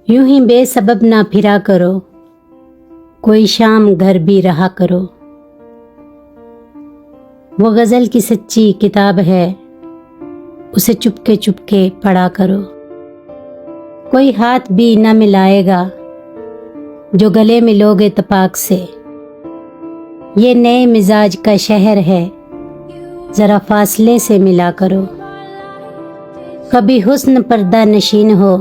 यूं ही बेसबब ना फिरा करो, कोई शाम घर भी रहा करो। वो गज़ल की सच्ची किताब है, उसे चुपके चुपके पढ़ा करो। कोई हाथ भी न मिलाएगा जो गले मिलोगे तपाक से। ये नए मिजाज का शहर है, ज़रा फासले से मिला करो। कभी हुस्न पर्दा नशीन हो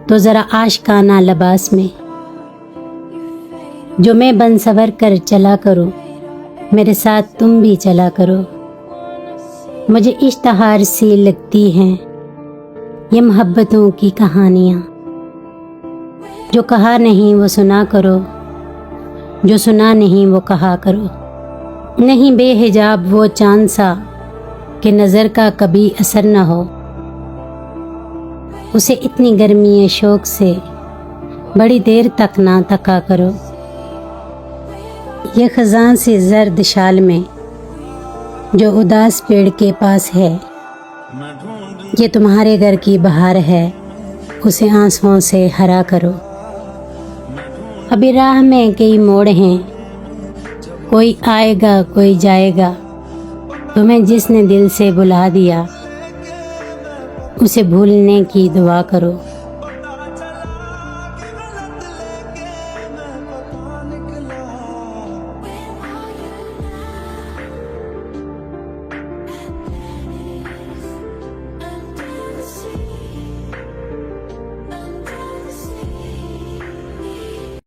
तो ज़रा आशिकाना लिबास में। जो मैं बन सवर कर चला करूं, मेरे साथ तुम भी चला करो। मुझे इश्तहार सी लगती हैं ये मोहब्बतों की कहानियाँ। जो कहा नहीं वो सुना करो, जो सुना नहीं वो कहा करो। नहीं बेहिजाब वो चांद सा कि नज़र का कभी असर न हो। उसे इतनी गर्मी है शौक से बड़ी देर तक ना तका करो। ये खजान से जर्द शाल में जो उदास पेड़ के पास है, ये तुम्हारे घर की बहार है, उसे आंसुओं से हरा करो। अभी राह में कई मोड़ हैं, कोई आएगा कोई जाएगा। तुम्हें जिसने दिल से बुला दिया, उसे भूलने की दुआ करो।